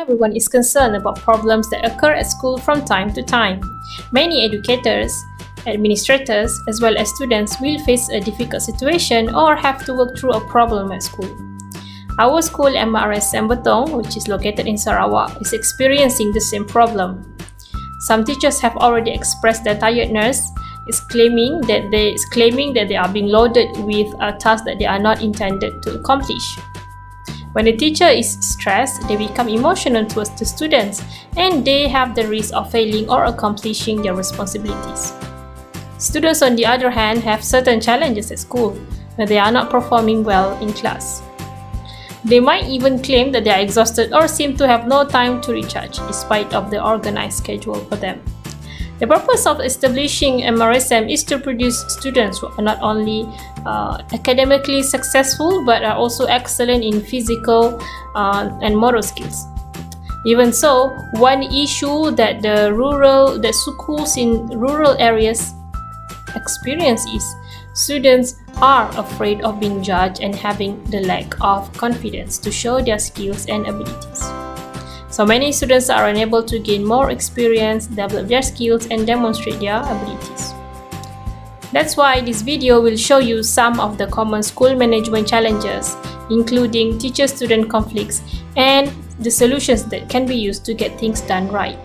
everyone is concerned about problems that occur at school from time to time. Many educators, administrators, as well as students will face a difficult situation or have to work through a problem at school. Our school, MRS Sembetong, which is located in Sarawak, is experiencing the same problem. Some teachers have already expressed their tiredness, claiming that they are being loaded with a task that they are not intended to accomplish. When a teacher is stressed, they become emotional towards the students and they have the risk of failing or accomplishing their responsibilities. Students, on the other hand, have certain challenges at school when they are not performing well in class. They might even claim that they are exhausted or seem to have no time to recharge despite of the organized schedule for them. The purpose of establishing MRSM is to produce students who are not only academically successful but are also excellent in physical and motor skills. Even so, one issue that the schools in rural areas experience is students are afraid of being judged and having the lack of confidence to show their skills and abilities. So many students are unable to gain more experience, develop their skills, and demonstrate their abilities. That's why this video will show you some of the common school management challenges, including teacher-student conflicts and the solutions that can be used to get things done right.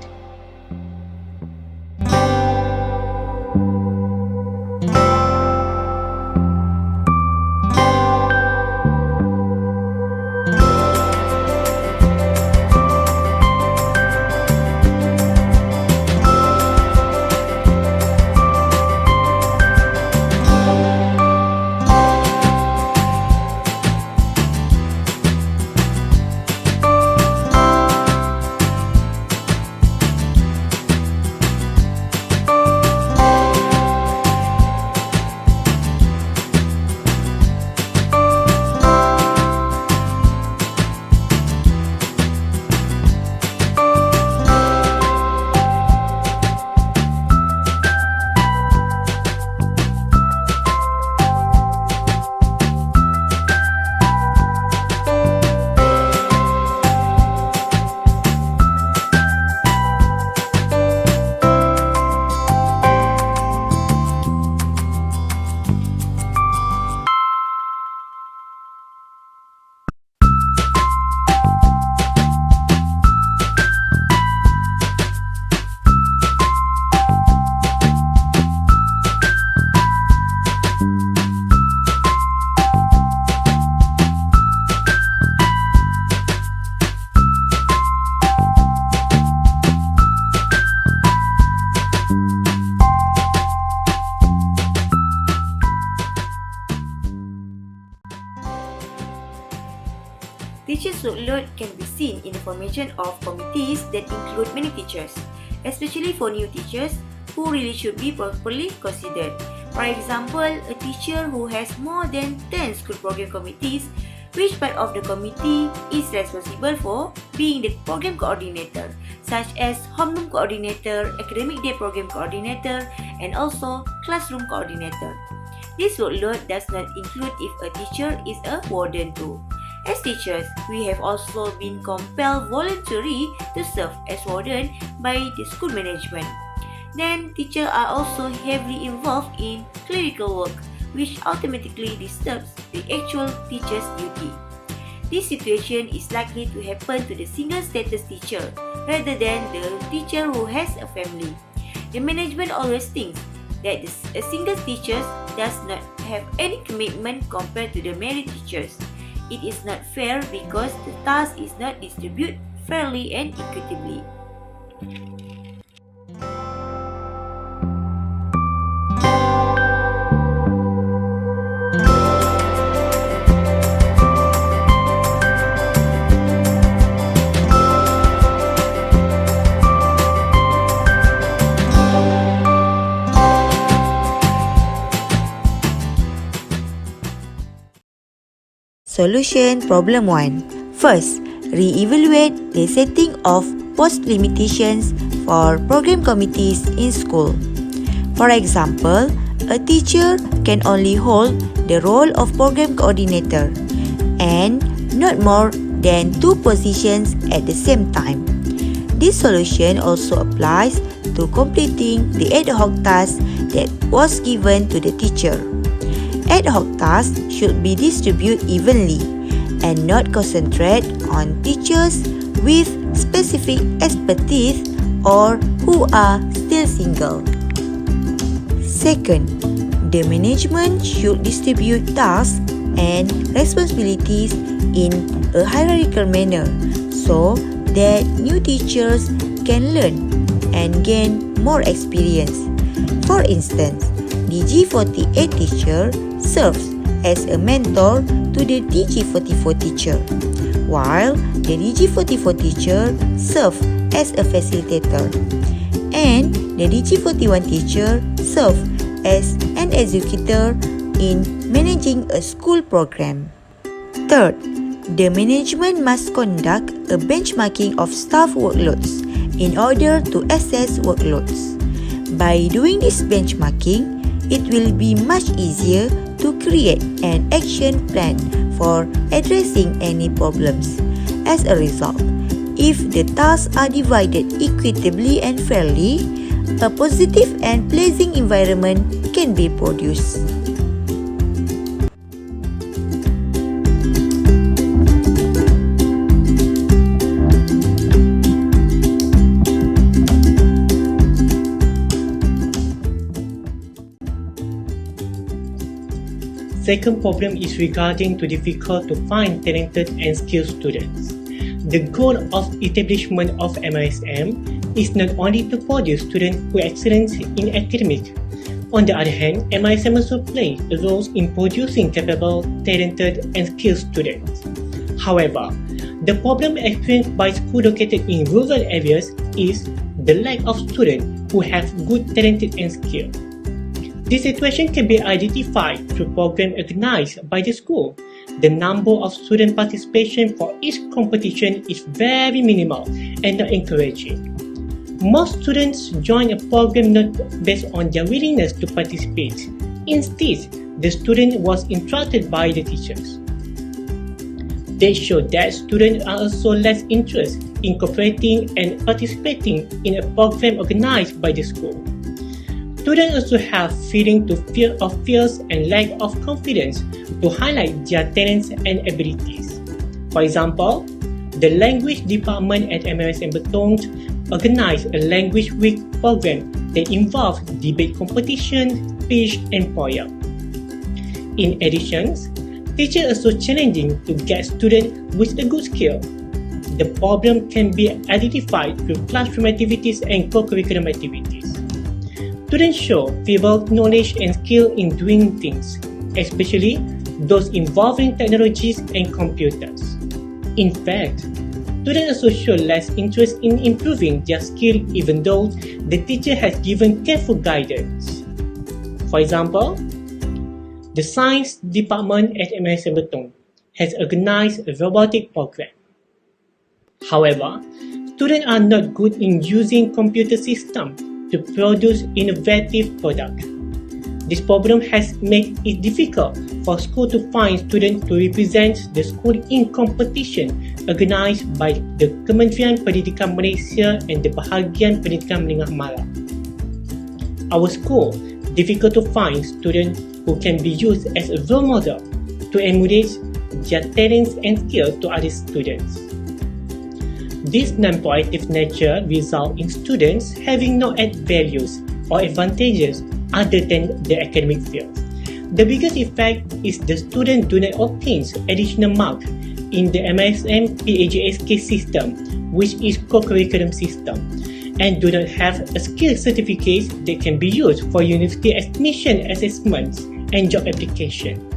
Teachers' workload can be seen in the formation of committees that include many teachers, especially for new teachers who really should be properly considered. For example, a teacher who has more than 10 school program committees, which part of the committee is responsible for being the program coordinator, such as homeroom coordinator, academic day program coordinator, and also classroom coordinator. This workload does not include if a teacher is a warden too. As teachers, we have also been compelled voluntarily to serve as warden by the school management. Then, teachers are also heavily involved in clerical work, which automatically disturbs the actual teacher's duty. This situation is likely to happen to the single-status teacher rather than the teacher who has a family. The management always thinks that a single teacher does not have any commitment compared to the married teachers. It is not fair because the task is not distributed fairly and equitably. Solution Problem 1. First, re-evaluate the setting of post limitations for program committees in school. For example, a teacher can only hold the role of program coordinator and not more than two positions at the same time. This solution also applies to completing the ad hoc task that was given to the teacher. Ad hoc tasks should be distributed evenly and not concentrate on teachers with specific expertise or who are still single. Second, the management should distribute tasks and responsibilities in a hierarchical manner so that new teachers can learn and gain more experience. For instance, the DG48 teacher serves as a mentor to the DG44 teacher, while the DG44 teacher serves as a facilitator, and the DG41 teacher serves as an executor in managing a school program. Third, the management must conduct a benchmarking of staff workloads in order to assess workloads. By doing this benchmarking, it will be much easier to create an action plan for addressing any problems. As a result, if the tasks are divided equitably and fairly, a positive and pleasing environment can be produced. Second problem is regarding to difficult to find talented and skilled students. The goal of establishment of MISM is not only to produce students who excel in academics. On the other hand, MISM also plays a role in producing capable, talented, and skilled students. However, the problem experienced by schools located in rural areas is the lack of students who have good talented and skilled. This situation can be identified through programs organized by the school. The number of student participation for each competition is very minimal and not encouraging. Most students join a program not based on their willingness to participate. Instead, the student was instructed by the teachers. They show that students are also less interested in cooperating and participating in a program organized by the school. Students also have feeling to fear of fears and lack of confidence to highlight their talents and abilities. For example, the language department at MISM Betong organized a language week program that involved debate competition, speech, and poem. In addition, teachers are also challenging to get students with a good skill. The problem can be identified through classroom activities and co-curriculum activities. Students show feeble knowledge and skill in doing things, especially those involving technologies and computers. In fact, students also show less interest in improving their skill even though the teacher has given careful guidance. For example, the science department at MISM Betong has organized a robotic program. However, students are not good in using computer systems to produce innovative products. This problem has made it difficult for schools to find students to represent the school in competition organized by the Kementerian Pendidikan Malaysia and the Bahagian Pendidikan Menengah Malam. Our school difficult to find students who can be used as a role model to emulate their talents and skills to other students. This non-proactive nature results in students having no added values or advantages other than the academic field. The biggest effect is the students do not obtain additional marks in the MISM PAJSK system, which is co-curriculum system, and do not have a skill certificate that can be used for university admission assessments and job application.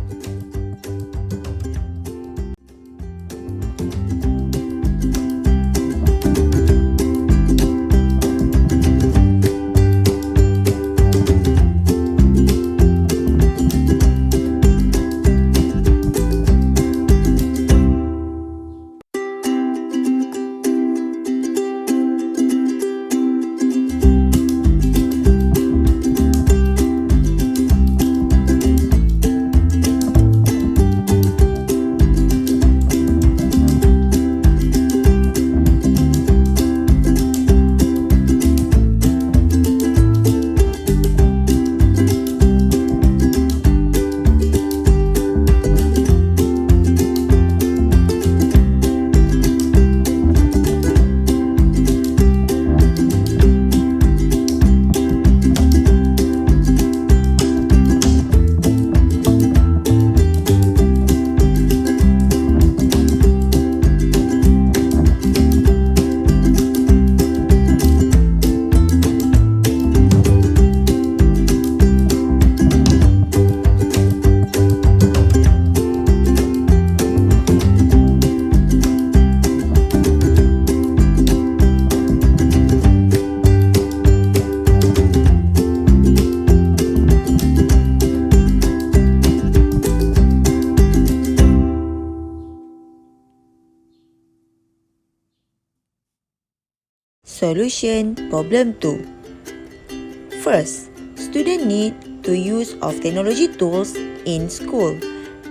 solution problem 2. First, students need to use of technology tools in school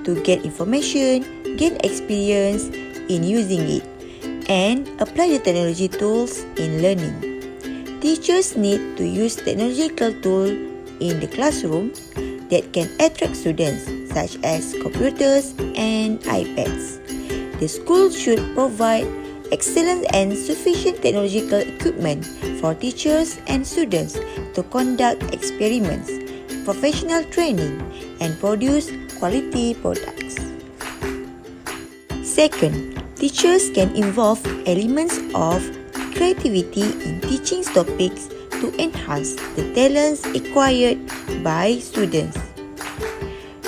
to get information, gain experience in using it, and apply the technology tools in learning. Teachers need to use technological tools in the classroom that can attract students, such as computers and iPads. The school should provide excellent and sufficient technological equipment for teachers and students to conduct experiments, professional training, and produce quality products. Second, teachers can involve elements of creativity in teaching topics to enhance the talents acquired by students.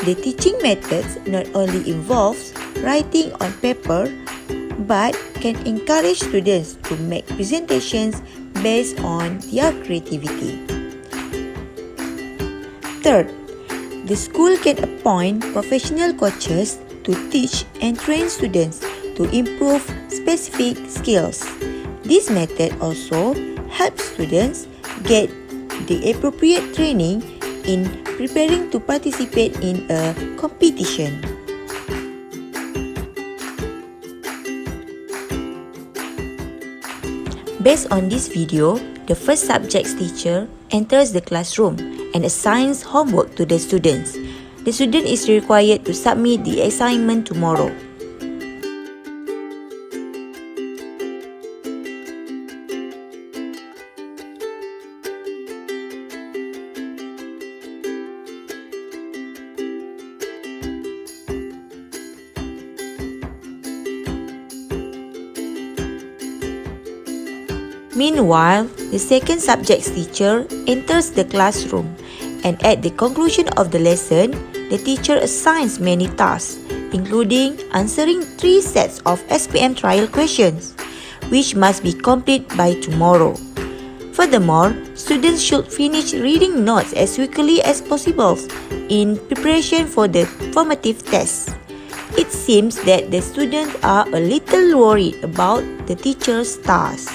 The teaching methods not only involves writing on paper but can encourage students to make presentations based on their creativity. Third, the school can appoint professional coaches to teach and train students to improve specific skills. This method also helps students get the appropriate training in preparing to participate in a competition. Based on this video, the first subject's teacher enters the classroom and assigns homework to the students. The student is required to submit the assignment tomorrow. Meanwhile, the second subject's teacher enters the classroom, and at the conclusion of the lesson, the teacher assigns many tasks, including answering 3 sets of SPM trial questions, which must be complete by tomorrow. Furthermore, students should finish reading notes as quickly as possible in preparation for the formative test. It seems that the students are a little worried about the teacher's task.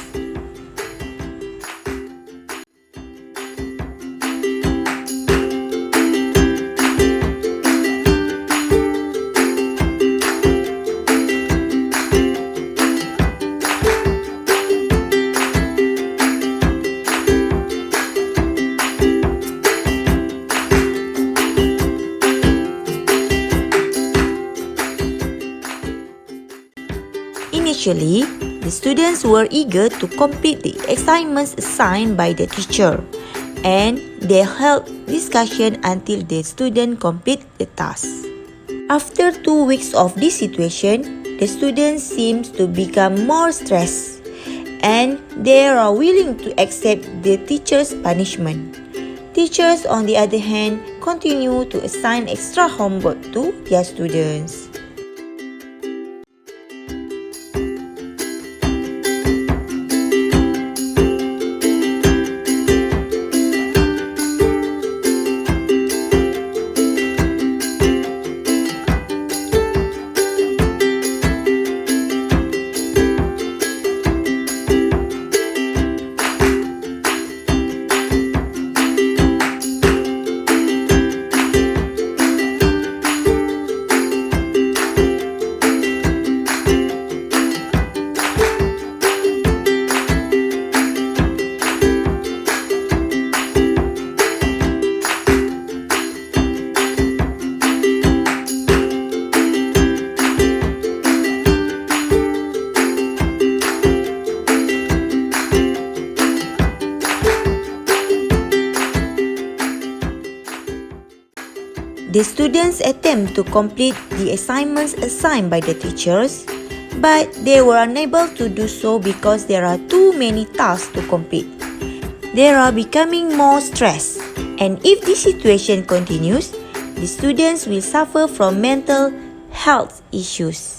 Initially, the students were eager to complete the assignments assigned by the teacher, and they held discussion until the student complete the task. After 2 weeks of this situation, the students seem to become more stressed, and they are willing to accept the teacher's punishment. Teachers, on the other hand, continue to assign extra homework to their students. The students attempt to complete the assignments assigned by the teachers, but they were unable to do so because there are too many tasks to complete. They are becoming more stressed, and if this situation continues, the students will suffer from mental health issues.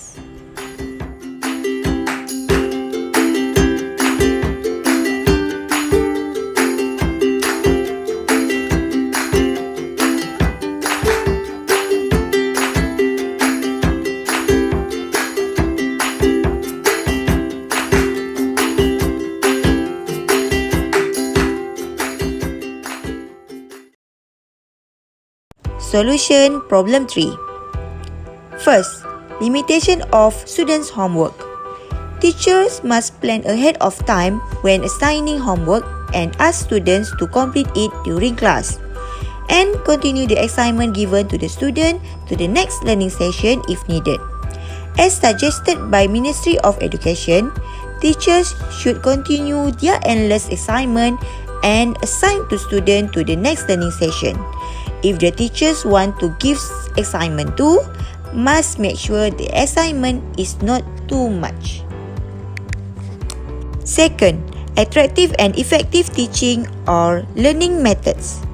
Solution problem 3. First, limitation of students' homework. Teachers must plan ahead of time when assigning homework and ask students to complete it during class, and continue the assignment given to the student to the next learning session if needed. As suggested by Ministry of Education, teachers should continue their endless assignment and assign to students to the next learning session. If the teachers want to give assignment to, must make sure the assignment is not too much. Second, attractive and effective teaching or learning methods.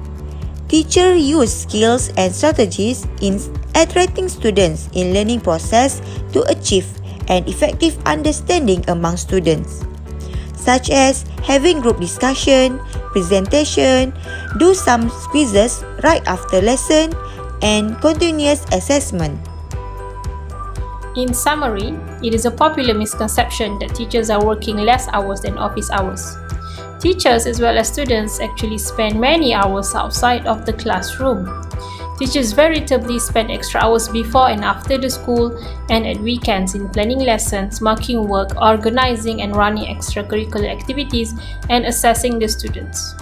Teachers use skills and strategies in attracting students in learning process to achieve an effective understanding among students, such as having group discussion, presentation, do some quizzes right after lesson, and continuous assessment. In summary, it is a popular misconception that teachers are working less hours than office hours. Teachers as well as students actually spend many hours outside of the classroom. Teachers veritably spend extra hours before and after the school and at weekends in planning lessons, marking work, organizing and running extracurricular activities, and assessing the students.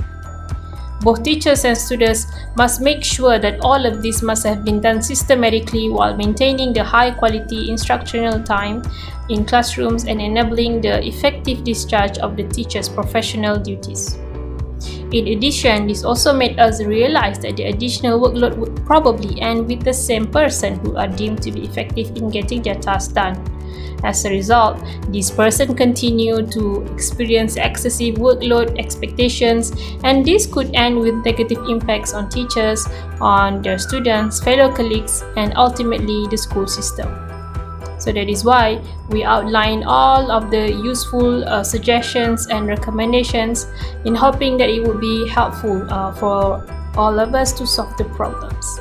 Both teachers and students must make sure that all of this must have been done systematically while maintaining the high-quality instructional time in classrooms and enabling the effective discharge of the teacher's professional duties. In addition, this also made us realize that the additional workload would probably end with the same person who are deemed to be effective in getting their tasks done. As a result, this person continued to experience excessive workload expectations, and this could end with negative impacts on teachers, on their students, fellow colleagues, and ultimately the school system. So that is why we outline all of the useful suggestions and recommendations in hoping that it would be helpful for all of us to solve the problems.